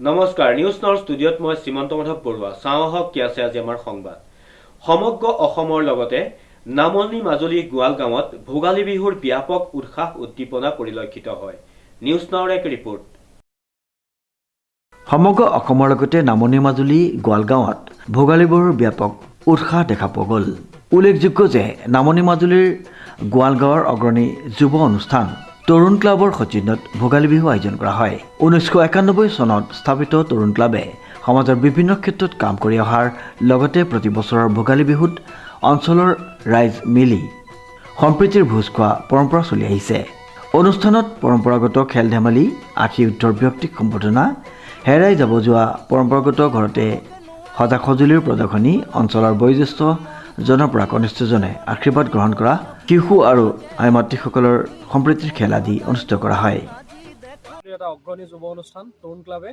নমস্কাৰ নিউজ নাওৰ ষ্টুডিঅ'ত মই শ্ৰীমন্ত মাধৱ বৰুৱা চাওঁ আহক কি আছে আজি আমাৰ সংবাদ সমগ্ৰ অসমৰ লগতে নামনি মাজুলী গোৱালগাঁৱত ভোগালী বিহুৰ ব্যাপক উৎসাহ উদ্দীপনা পৰিলক্ষিত হয় নিউজ নাওৰ এক ৰিপৰ্ট সমগ্ৰ অসমৰ লগতে নামনি মাজুলী গোৱালগাঁৱত ভোগালী বিহুৰ ব্যাপক উৎসাহ দেখা পোৱা গ'ল উল্লেখযোগ্য যে নামনি মাজুলীৰ গোৱালগাঁৱৰ অগ্ৰণী যুৱ অনুষ্ঠান তৰুণ ক্লাবৰ সৌজন্যত ভোগালী বিহু আয়োজন কৰা হয় 1991 চনত স্থাপিত তৰুণ ক্লাবে সমাজৰ বিভিন্ন ক্ষেত্ৰত কাম কৰি অহাৰ লগতে প্ৰতি বছৰৰ ভোগালী বিহুত অঞ্চলৰ ৰাইজ মিলি সম্প্ৰীতিৰ ভোজ খোৱা পৰম্পৰা চলি আহিছে অনুষ্ঠানত পৰম্পৰাগত খেল ধেমালি আশী উত্তৰ ব্যক্তিক সম্বোধনা হেৰাই যাব যোৱা পৰম্পৰাগত ঘৰতে সজা সঁজুলিৰ প্ৰদৰ্শনী অঞ্চলৰ বয়োজ্যেষ্ঠ জনৰ পৰা কনিষ্ঠজনে আশীৰ্বাদ গ্ৰহণ কৰা শিশু আৰু আইমাতৃসকলৰ সম্প্ৰীতিৰ খেল আদি অনুষ্ঠিত কৰা হয় এটা অগ্ৰণী যুৱ অনুষ্ঠান তৰুণ ক্লাবে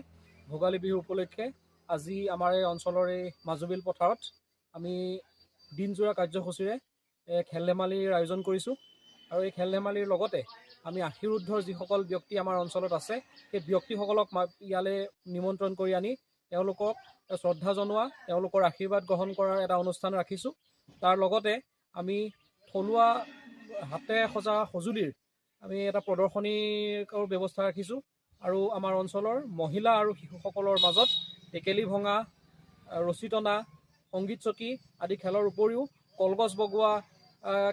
ভোগালী বিহু উপলক্ষে আজি আমাৰ এই অঞ্চলৰ এই মাজুবিল পথাৰত আমি দিনজোৰা কাৰ্যসূচীৰে খেল ধেমালিৰ আয়োজন কৰিছোঁ আৰু এই খেল ধেমালিৰ লগতে আমি আশীৰুদ্ধৰ যিসকল ব্যক্তি আমাৰ অঞ্চলত আছে সেই ব্যক্তিসকলক ইয়ালৈ নিমন্ত্ৰণ কৰি আনি তেওঁলোকক শ্ৰদ্ধা জনোৱা তেওঁলোকৰ আশীৰ্বাদ গ্ৰহণ কৰাৰ এটা অনুষ্ঠান ৰাখিছোঁ তাৰ লগতে আমি থলুৱা হাতে সজা সঁজুলিৰ আমি এটা প্ৰদৰ্শনীৰ ব্যৱস্থা ৰাখিছোঁ আৰু আমাৰ অঞ্চলৰ মহিলা আৰু শিশুসকলৰ মাজত টেকেলি ভঙা ৰছী টনা সংগীত চকী আদি খেলৰ উপৰিও কলগছ বগোৱা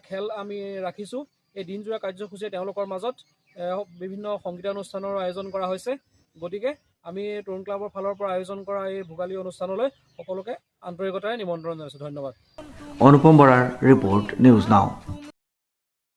খেল আমি ৰাখিছোঁ এই দিনজোৰা কাৰ্যসূচীয়ে তেওঁলোকৰ মাজত বিভিন্ন সংগীতানুষ্ঠানৰ আয়োজন কৰা হৈছে গতিকে আমি তৰুণ ক্লাবৰ ফালৰ পৰা আয়োজন কৰা এই ভোগালী অনুষ্ঠানলৈ সকলোকে আন্তৰিকতাৰে নিমন্ত্ৰণ জনাইছোঁ ধন্যবাদ অনুপম বৰাৰ ৰিপৰ্ট নিউজ নাও